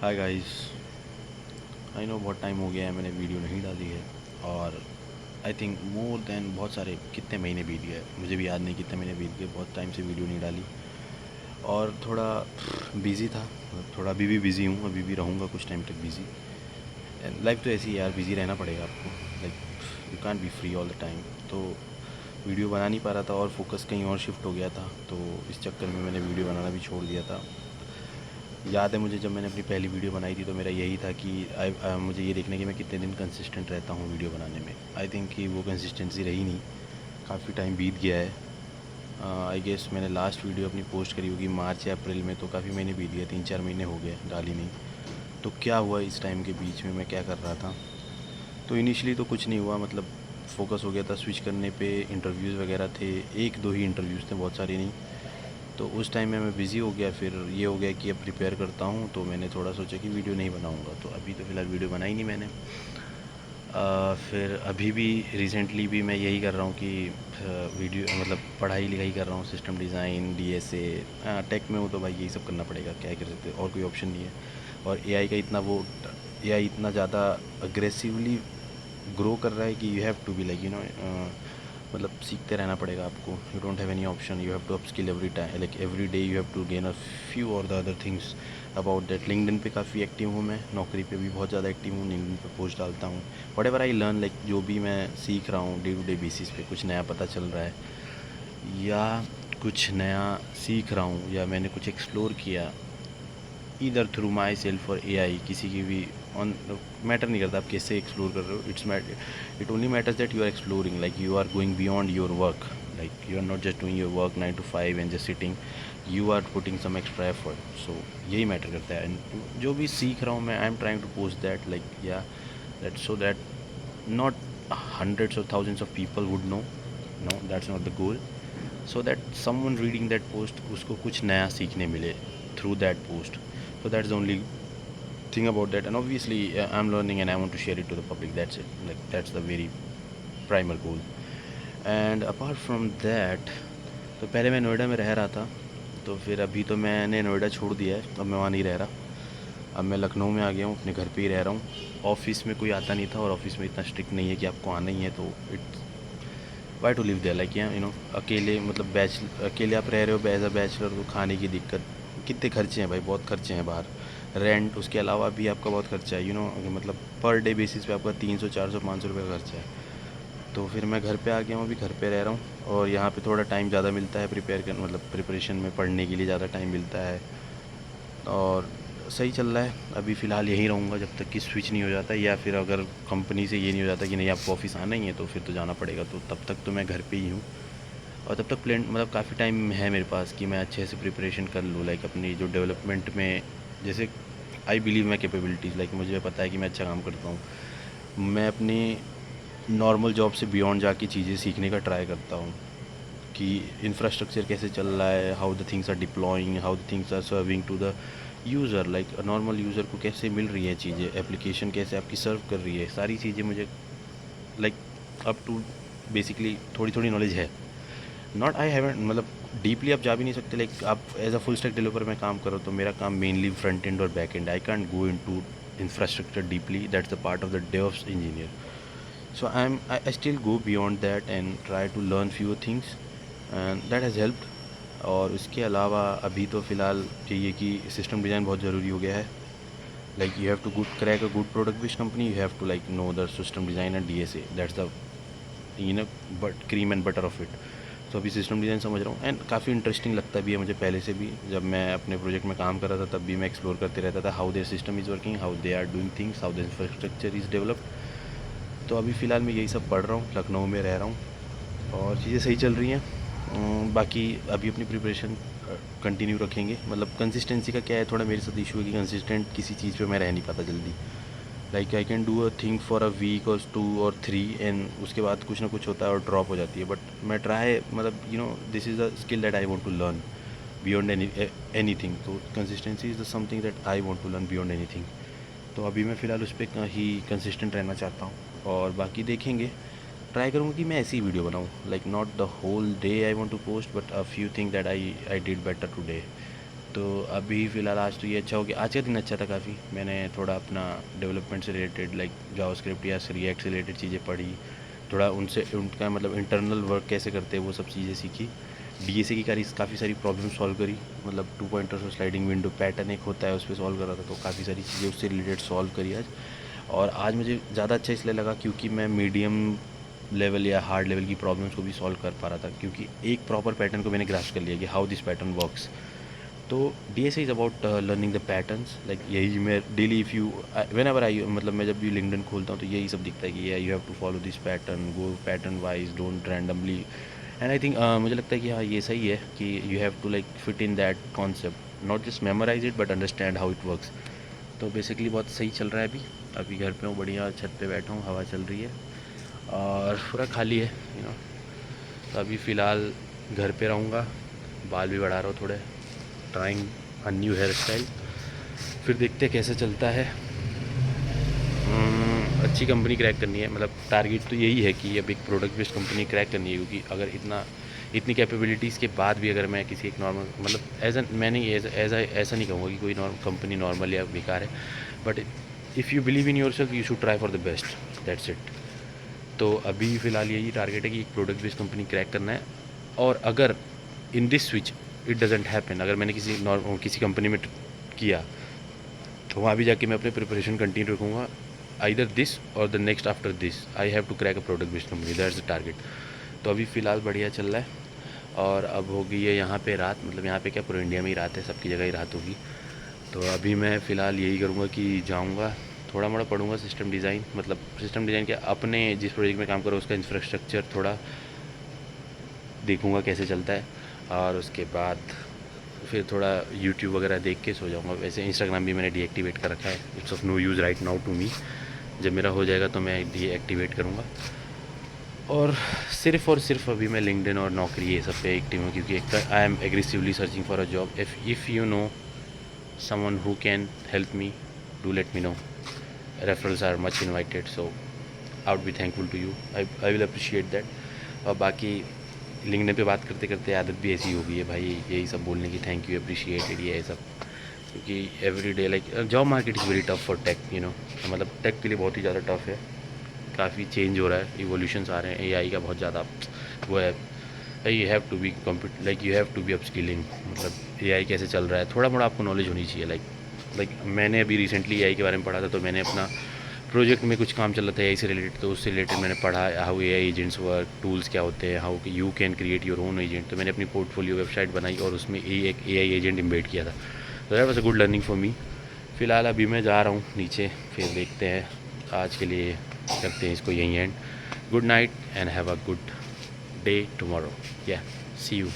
Hi guys. I know बहुत time हो गया है मैंने वीडियो नहीं डाली है। और आई थिंक मोर देन बहुत सारे कितने महीने बीत गए, मुझे भी याद नहीं कितने महीने बीत गए, बहुत टाइम से वीडियो नहीं डाली। और थोड़ा बिज़ी था, थोड़ा अभी भी बिज़ी हूँ, अभी भी रहूँगा कुछ टाइम तक बिज़ी। लाइफ तो ऐसी है यार, बिज़ी रहना पड़ेगा आपको। Like you can be free all the time. तो वीडियो बना नहीं पा रहा था और फोकस कहीं और शिफ्ट हो गया था, तो इस चक्कर में मैंने वीडियो बनाना भी छोड़ दिया था। याद है मुझे, जब मैंने अपनी पहली वीडियो बनाई थी तो मेरा यही था कि मुझे ये देखना कि मैं कितने दिन कंसिस्टेंट रहता हूँ वीडियो बनाने में। आई थिंक कि वो कंसिस्टेंसी रही नहीं, काफ़ी टाइम बीत गया है। आई गेस मैंने लास्ट वीडियो अपनी पोस्ट करी होगी मार्च या अप्रैल में, तो काफ़ी महीने बीत गए, 3-4 महीने हो गए डाली नहीं। तो क्या हुआ इस टाइम के बीच में, मैं क्या कर रहा था? तो इनिशियली तो कुछ नहीं हुआ, मतलब फ़ोकस हो गया था स्विच करने पे। इंटरव्यूज़ वगैरह थे, एक दो ही इंटरव्यूज़ थे, बहुत सारे नहीं। तो उस टाइम में मैं बिज़ी हो गया, फिर ये हो गया कि अब प्रिपेयर करता हूँ, तो मैंने थोड़ा सोचा कि वीडियो नहीं बनाऊँगा। तो अभी तो फ़िलहाल वीडियो बनाई नहीं मैंने। फिर अभी भी रिसेंटली भी मैं यही कर रहा हूँ कि वीडियो मतलब पढ़ाई लिखाई कर रहा हूँ, सिस्टम डिज़ाइन, डीएसए। टेक में हो तो भाई यही सब करना पड़ेगा, क्या ही कर सकते, और कोई ऑप्शन नहीं है। और एआई का इतना वो, एआई इतना ज़्यादा अग्रेसिवली ग्रो कर रहा है कि you have to be like मतलब सीखते रहना पड़ेगा आपको। You don't have any option, you have to upskill every time, like every day you have to gain a few और the other things about that. LinkedIn पे काफ़ी active हूँ मैं, नौकरी पे भी बहुत ज़्यादा एक्टिव हूँ, लिंक्डइन पे पोस्ट डालता हूँ। What ever I learn, like जो भी मैं सीख रहा हूँ डे टू डे बेसिस पे, कुछ नया पता चल रहा है या कुछ नया सीख रहा हूँ या मैंने कुछ एक्सप्लोर किया, ईदर थ्रू माई सेल्फ और एआई, किसी की भी ऑन मैटर नहीं करता आप कैसे एक्सप्लोर कर रहे हो। It only matters that you are exploring, like you are going beyond your work, like you are not just doing your work 9 to 5 and just sitting, you are putting some extra effort. So यही matter करता है। And जो भी सीख रहा हूँ मैं, I am trying to post that, like या that, so that not hundreds or thousands of people would know. No, that's not the goal. So that someone reading that post, उसको कुछ नया सीखने मिले through that post. So that's the only thing about that. And obviously I'm learning and I want to share it to the public. That's it, like that's the very primal goal. And apart from that, तो पहले मैं नोएडा में रह रहा था, तो फिर अभी तो मैंने नोएडा छोड़ दिया है, अब मैं वहाँ नहीं रह रहा। अब मैं लखनऊ में आ गया हूँ, अपने घर पे ही रह रहा हूँ। ऑफ़िस में कोई आता नहीं था और ऑफ़िस में इतना स्ट्रिक्ट नहीं है कि आपको आना ही है, तो it's why to live there, like अकेले, मतलब अकेले आप रह रहे हो एज अ बैचलर, तो खाने की दिक्कत, कितने खर्चे हैं भाई, बहुत खर्चे हैं बाहर। रेंट, उसके अलावा भी आपका बहुत खर्चा है, मतलब पर डे बेसिस पे आपका 300, 400, 500 रुपये का खर्चा है। तो फिर मैं घर पे आ गया हूँ, अभी घर पे रह रहा हूँ, और यहाँ पे थोड़ा टाइम ज़्यादा मिलता है प्रिपेयर कर, मतलब प्रिपरेशन में, पढ़ने के लिए ज़्यादा टाइम मिलता है। और सही चल रहा है। अभी फ़िलहाल यहीं रहूँगा जब तक कि स्विच नहीं हो जाता, या फिर अगर कंपनी से ये नहीं हो जाता कि नहीं आपको ऑफ़िस आना ही है, तो फिर तो जाना पड़ेगा, तो तब तक तो मैं घर पे ही हूँ। और तब तक प्लान, मतलब काफ़ी टाइम है मेरे पास कि मैं अच्छे से प्रिपरेशन कर लूँ, लाइक अपनी जो डेवलपमेंट में, जैसे I believe my capabilities, like मुझे पता है कि मैं अच्छा काम करता हूँ। मैं अपनी नॉर्मल जॉब से बियॉन्ड जाके चीज़ें सीखने का ट्राई करता हूँ कि इंफ्रास्ट्रक्चर कैसे चल रहा है, how the things are deploying, how the things are serving to the user, like normal user को कैसे मिल रही है चीज़ें, एप्लीकेशन कैसे आपकी सर्व कर रही है, सारी चीज़ें मुझे लाइक अप टू बेसिकली थोड़ी थोड़ी नॉलेज है। नॉट आई हैवेंट, मतलब डीपली आप जा भी नहीं सकते, लाइक आप as a full stack developer में काम करो, तो मेरा काम मेनली फ्रंट एंड और back end, I can't go into infrastructure deeply, that's the part of the DevOps engineer. So I still go beyond that and try to learn few things, and that has helped. और उसके अलावा अभी तो फ़िलहाल चाहिए कि system design बहुत ज़रूरी हो गया है, like you have to good crack a good product based company, you have to like know the system design and DSA, that's the but cream and butter of it. तो अभी system design समझ रहा हूँ, and काफ़ी interesting लगता भी है मुझे। पहले से भी जब मैं अपने प्रोजेक्ट में काम कर रहा था, तब भी मैं एक्सप्लोर करते रहता था how their system is working, how they are doing things, how the infrastructure is developed. तो अभी फ़िलहाल मैं यही सब पढ़ रहा हूँ, लखनऊ में रह रहा हूँ, और चीज़ें सही चल रही हैं। बाकी अभी अपनी प्रिपरेशन कंटिन्यू रखेंगे। मतलब कंसिस्टेंसी का क्या है, थोड़ा मेरे साथ इशू है कि कंसिस्टेंट किसी चीज़ पे मैं रह नहीं पाता जल्दी। Like I can do a thing for a week और 2 और 3, एंड उसके बाद कुछ ना कुछ होता है और ड्रॉप हो जाती है। बट मैं ट्राई, मतलब this is a skill that I want to learn beyond anything. तो consistency is the something that I want to learn beyond anything. तो अभी मैं फ़िलहाल उस पर ही कंसिस्टेंट रहना चाहता हूँ, और बाकी देखेंगे। ट्राई करूँगा कि मैं ऐसी ही वीडियो बनाऊँ, like not the whole day I want to post, but a few thing that I did better today. तो अभी फ़िलहाल आज तो ये अच्छा हो गया, आज का दिन अच्छा था काफ़ी। मैंने थोड़ा अपना डेवलपमेंट से रिलेटेड लाइक जावास्क्रिप्ट या रिएक्ट से रिलेटेड चीज़ें पढ़ी, थोड़ा उनसे उनका मतलब इंटरनल वर्क कैसे करते हैं वो सब चीज़ें सीखी। डीएसए की काफ़ी सारी प्रॉब्लम सॉल्व करी, मतलब 2 पॉइंटर और स्लाइडिंग विंडो पैटर्न एक होता है उस पर सॉल्व कर रहा था, तो काफ़ी सारी चीज़ें उससे रिलेटेड सॉल्व करी आज। और आज मुझे ज़्यादा अच्छा इसलिए लगा क्योंकि मैं मीडियम लेवल या हार्ड लेवल की प्रॉब्लम्स को भी सॉल्व कर पा रहा था, क्योंकि एक प्रॉपर पैटर्न को मैंने ग्रास्प कर लिया कि हाउ दिस पैटर्न वर्क्स। तो DSA is about learning the patterns, like यही मैं daily if you when ever I मतलब मैं जब भी लिंक्डइन खोलता हूँ तो यही सब दिखता है कि you have to follow this pattern, go pattern wise, don't randomly. And I think मुझे लगता है कि हाँ ये सही है कि you have to like fit in that concept, not just memorise it but understand how it works. तो बेसिकली बहुत सही चल रहा है अभी घर पे हूँ, बढ़िया छत पे बैठा हूँ, हवा चल रही है और पूरा खाली है तो अभी फ़िलहाल घर पे रहूँगा, बाल भी बढ़ा रहा हूँ थोड़े, trying a new hairstyle, फिर देखते हैं कैसे चलता है। अच्छी कंपनी क्रैक करनी है, मतलब टारगेट तो यही है कि अब एक प्रोडक्ट बेस्ड कंपनी क्रैक करनी है, क्योंकि अगर इतनी कैपेबिलिटीज़ के बाद भी अगर मैं किसी एक नॉर्मल मतलब मैंने ऐसा नहीं कहूँगा कि कोई कंपनी नॉर्मल या बेकार है, but if you believe in your self you should try for the best, that's it. तो अभी फ़िलहाल यही टारगेट है कि एक प्रोडक्ट बेस्ड कंपनी क्रैक करना है। और अगर in this switch it doesn't happen, अगर मैंने किसी कंपनी में किया तो वहाँ भी जाके मैं अपने प्रिपरेशन कंटिन्यू रखूँगा, आइदर दिस और the next after this I have to crack a product based company, that's the target. तो अभी फ़िलहाल बढ़िया चल रहा है। और अब हो गई है यहाँ पे रात, मतलब यहाँ पे क्या पूरे इंडिया में ही रात है, सबकी जगह ही रात होगी। तो अभी मैं फ़िलहाल यही करूँगा कि जाऊँगा थोड़ा मोड़ा पढ़ूँगा सिस्टम डिज़ाइन, मतलब सिस्टम डिज़ाइन के अपने जिस प्रोजेक्ट में काम करो उसका इंफ्रास्ट्रक्चर थोड़ा देखूँगा कैसे चलता है, और उसके बाद फिर थोड़ा यूट्यूब वगैरह देख के सो जाऊँगा। वैसे इंस्टाग्राम भी मैंने डीएक्टिवेट कर रखा है, it's of no use right now to me. जब मेरा हो जाएगा तो मैं डीएक्टिवेट करूँगा। और सिर्फ अभी मैं लिंक्डइन और नौकरी ये सब पे एक्टिव हूँ, क्योंकि I am aggressively searching for a job. If you know someone who can help me, do let me know, referrals are much invited, so I would be thankful to you, I will appreciate that. और बाकी LinkedIn पे बात करते करते आदत भी ऐसी हो गई है भाई, यही सब बोलने की, थैंक यू, अप्रिशिएटेड, ये सब, क्योंकि every day like job market is very tough for tech, मतलब टेक के लिए बहुत ही ज़्यादा टफ है, काफ़ी चेंज हो रहा है, इवोल्यूशंस आ रहे हैं, एआई का बहुत ज़्यादा वो है। You have to be like you have to be upskilling, मतलब एआई कैसे चल रहा है थोड़ा मोड़ा आपको नॉलेज होनी चाहिए। लाइक मैंने अभी रिसेंटली एआई के बारे में पढ़ा था, तो मैंने अपना प्रोजेक्ट में कुछ काम चल रहा था एआई से रिलेटेड, तो उससे रिलेटेड मैंने पढ़ा how AI agents work, tools क्या होते हैं, how you can create your own agent. तो मैंने अपनी पोर्टफोलियो वेबसाइट बनाई और उसमें एक एआई एजेंट इम्बेड किया था, तो that was a good learning for me. फ़िलहाल अभी मैं जा रहा हूँ नीचे, फिर देखते हैं, आज के लिए करते हैं इसको यहीं and. Good night and have a good day tomorrow, या सी यू।